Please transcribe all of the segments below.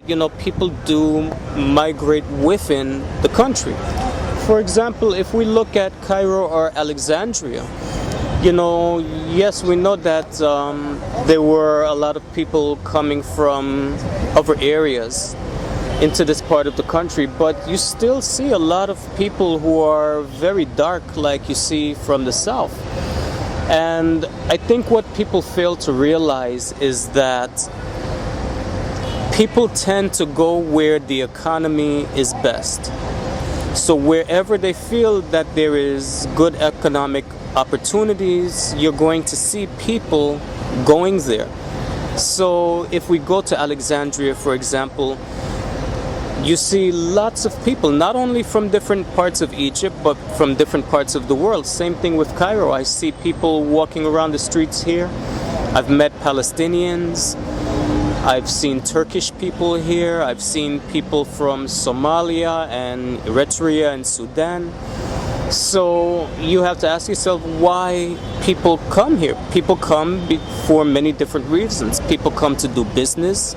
People do migrate within the country. For example, if we look at Cairo or Alexandria, yes, we know that there were a lot of people coming from other areas into this part of the country, but you still see a lot of people who are very dark, like you see from the south. And I think what people fail to realize is that people tend to go where the economy is best. So wherever they feel that there is good economic opportunities, you're going to see people going there. So if we go to Alexandria, for example, you see lots of people, not only from different parts of Egypt, but from different parts of the world. Same thing with Cairo. I see people walking around the streets here. I've met Palestinians. I've seen Turkish people here. I've seen people from Somalia and Eritrea and Sudan. So you have to ask yourself why people come here. People come for many different reasons. People come to do business.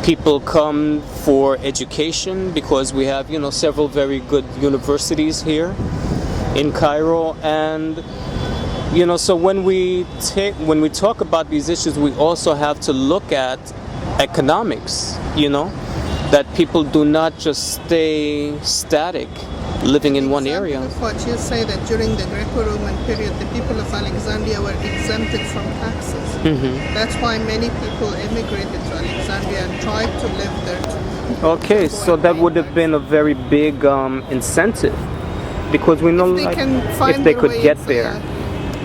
People come for education because we have, several very good universities here in Cairo. And so when we talk about these issues, we also have to look at economics, that people do not just stay static living in one area. Of what you say, that during the Greco-Roman period, the people of Alexandria were exempted from taxes. Mm-hmm. That's why many people immigrated to Alexandria and tried to live there too. Okay, so that would have been a very big incentive, because we know if they could get there.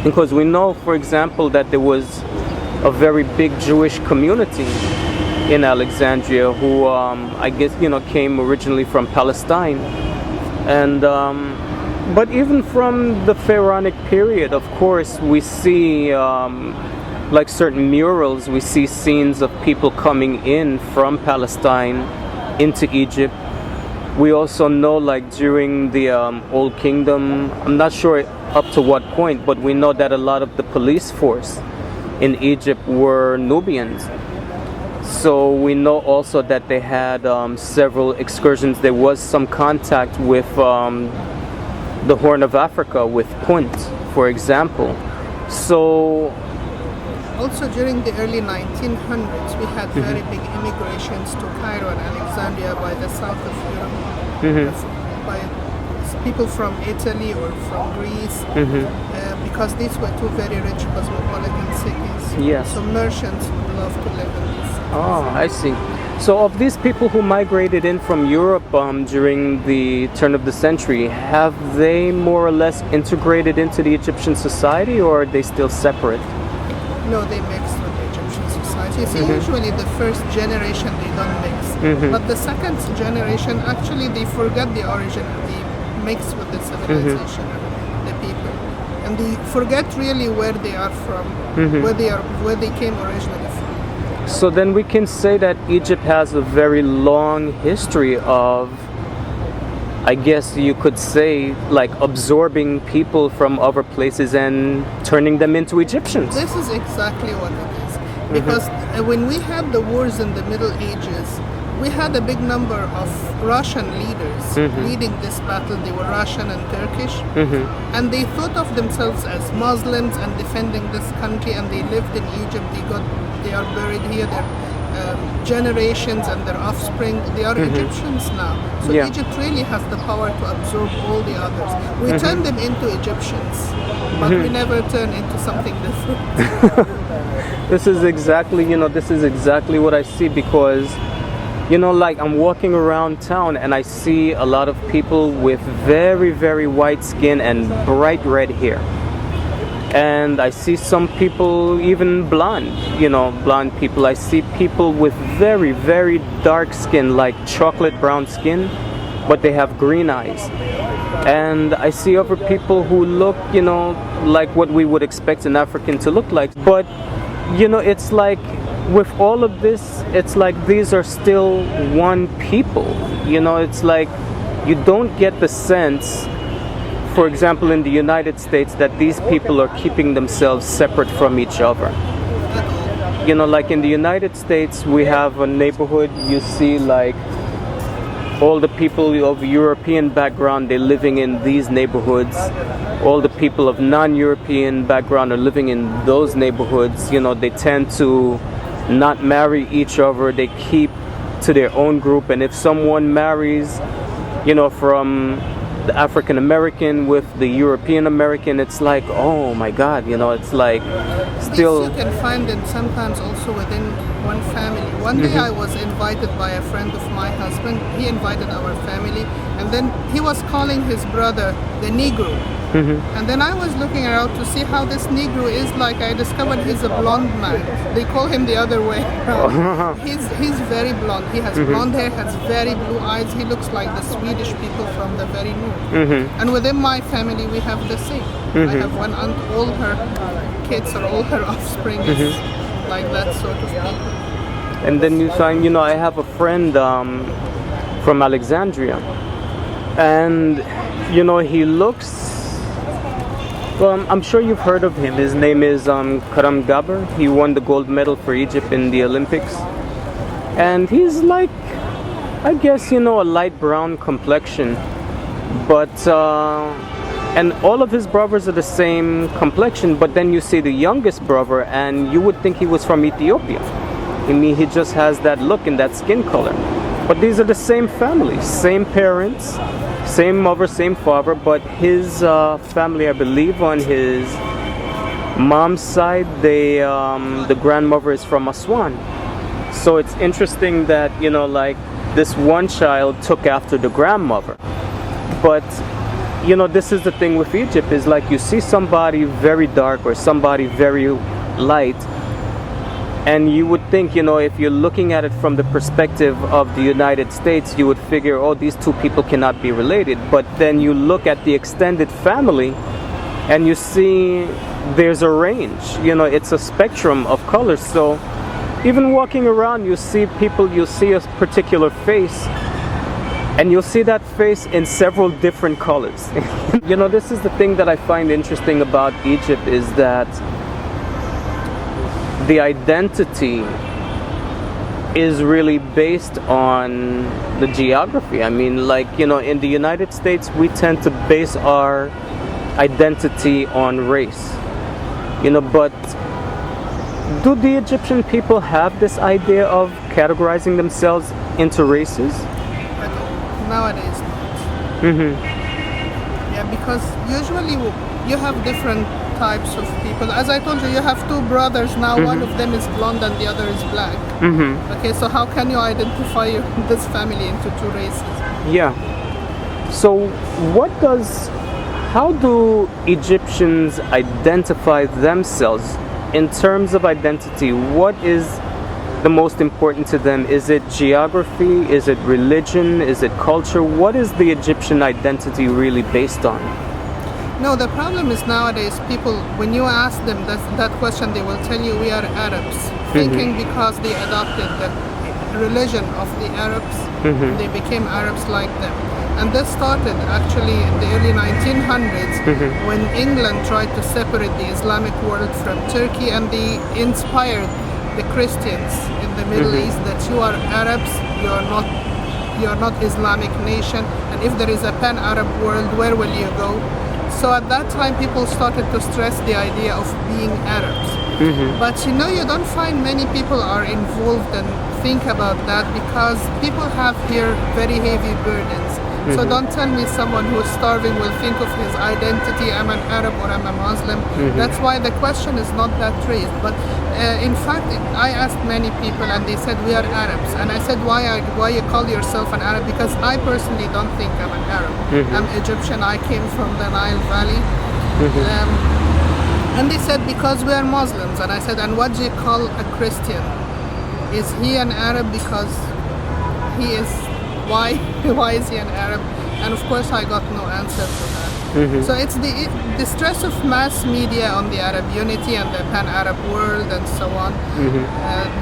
Because we know, for example, that there was a very big Jewish community in Alexandria who, I guess, came originally from Palestine. And but even from the Pharaonic period, of course, we see like certain murals, we see scenes of people coming in from Palestine into Egypt. We also know, like during the Old Kingdom, I'm not sure up to what point, but we know that a lot of the police force in Egypt were Nubians. So we know also that they had several excursions. There was some contact with the Horn of Africa, with Punt, for example. So also during the early 1900s, we had very big immigrations to Cairo and Alexandria by the south of Europe, by people from Italy or from Greece, because these were two very rich cosmopolitan cities. Yes. So merchants would love to live in these cities. Oh, I see. So of these people who migrated in from Europe during the turn of the century, have they more or less integrated into the Egyptian society, or are they still separate? No, they mixed with the Egyptian society. See, usually the first generation they don't mix, but the second generation actually they forget the origin and they mix with the civilization and the people, and they forget really where they are from, where they came originally from. So then we can say that Egypt has a very long history of, I guess you could say, like absorbing people from other places and turning them into Egyptians. This is exactly what it is. Because when we had the wars in the Middle Ages, we had a big number of Russian leaders leading this battle. They were Russian and Turkish. And they thought of themselves as Muslims and defending this country, and they lived in Egypt. They are buried here. Generations and their offspring, they are Egyptians now. So Egypt really has the power to absorb all the others. We turn them into Egyptians, but we never turn into something different. This is exactly what I see, because like I'm walking around town and I see a lot of people with very, very white skin and bright red hair. And I see some people even blonde, blonde people. I see people with very, very dark skin, like chocolate brown skin, but they have green eyes. And I see other people who look, like what we would expect an African to look like. But, it's like with all of this, it's like these are still one people. It's like you don't get the sense, for example, in the United States, that these people are keeping themselves separate from each other. you know, like in the United States, we have a neighborhood, you see like all the people of European background, they're living in these neighborhoods. All the people of non-European background are living in those neighborhoods. You know, they tend to not marry each other. They keep to their own group. And if someone marries, you know, from the African American with the European American, it's like, oh my God, you know, it's like still. This you can find them sometimes also within one family. One day I was invited by a friend of my husband. He invited our family, and then he was calling his brother the Negro. And then I was looking around to see how this Negro is like. I discovered he's a blonde man. They call him the other way around. He's very blonde. He has blonde hair, has very blue eyes. He looks like the Swedish people from the very north. And within my family, we have the same. I have one aunt, all her kids or all her offspring is like that sort of people. And then you find, you know, I have a friend from Alexandria, and you know, he looks. Well, I'm sure you've heard of him. His name is Karam Gabber. He won the gold medal for Egypt in the Olympics. And he's like, I guess, you know, a light brown complexion. But, and all of his brothers are the same complexion. But then you see the youngest brother, and you would think he was from Ethiopia. I mean, he just has that look and that skin color. But these are the same family, same parents. Same mother, same father, but his family, I believe, on his mom's side, the grandmother is from Aswan. So it's interesting that, you know, like this one child took after the grandmother. But, you know, this is the thing with Egypt, is like you see somebody very dark or somebody very light, and you would think, you know, if you're looking at it from the perspective of the United States, you would figure, oh, these two people cannot be related. But then you look at the extended family and you see there's a range, you know, it's a spectrum of colors. So even walking around, you see people, you see a particular face, and you'll see that face in several different colors. You know, this is the thing that I find interesting about Egypt, is that the identity is really based on the geography. I mean, like, you know, in the United States, we tend to base our identity on race, you know, but do the Egyptian people have this idea of categorizing themselves into races? Nowadays, not. Yeah, because usually you have different types of people. As I told you, you have two brothers now. One of them is blonde and the other is black. Okay, so how can you identify this family into two races? Yeah. So how do Egyptians identify themselves in terms of identity? What is the most important to them? Is it geography? Is it religion? Is it culture? What is the Egyptian identity really based on? No, the problem is nowadays people, when you ask them that question, they will tell you we are Arabs, thinking because they adopted the religion of the Arabs, they became Arabs like them. And this started actually in the early 1900s when England tried to separate the Islamic world from Turkey, and they inspired the Christians in the Middle East that you are Arabs, you are not Islamic nation, and if there is a pan-Arab world, where will you go? So at that time, people started to stress the idea of being Arabs. But you know, you don't find many people are involved and think about that, because people have here very heavy burdens. So don't tell me someone who is starving will think of his identity, I'm an Arab or I'm a Muslim. That's why the question is not that raised. But in fact, I asked many people and they said we are Arabs. And I said, why you call yourself an Arab? Because I personally don't think I'm an Arab. I'm Egyptian, I came from the Nile Valley. And they said, because we are Muslims. And I said, and what do you call a Christian? Is he an Arab because he is... Why is he an Arab? And of course I got no answer to that. So it's the stress of mass media on the Arab unity and the pan-Arab world and so on.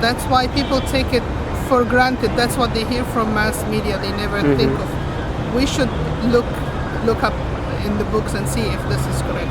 That's why people take it for granted. That's what they hear from mass media. They never think of. We should look up in the books and see if this is correct.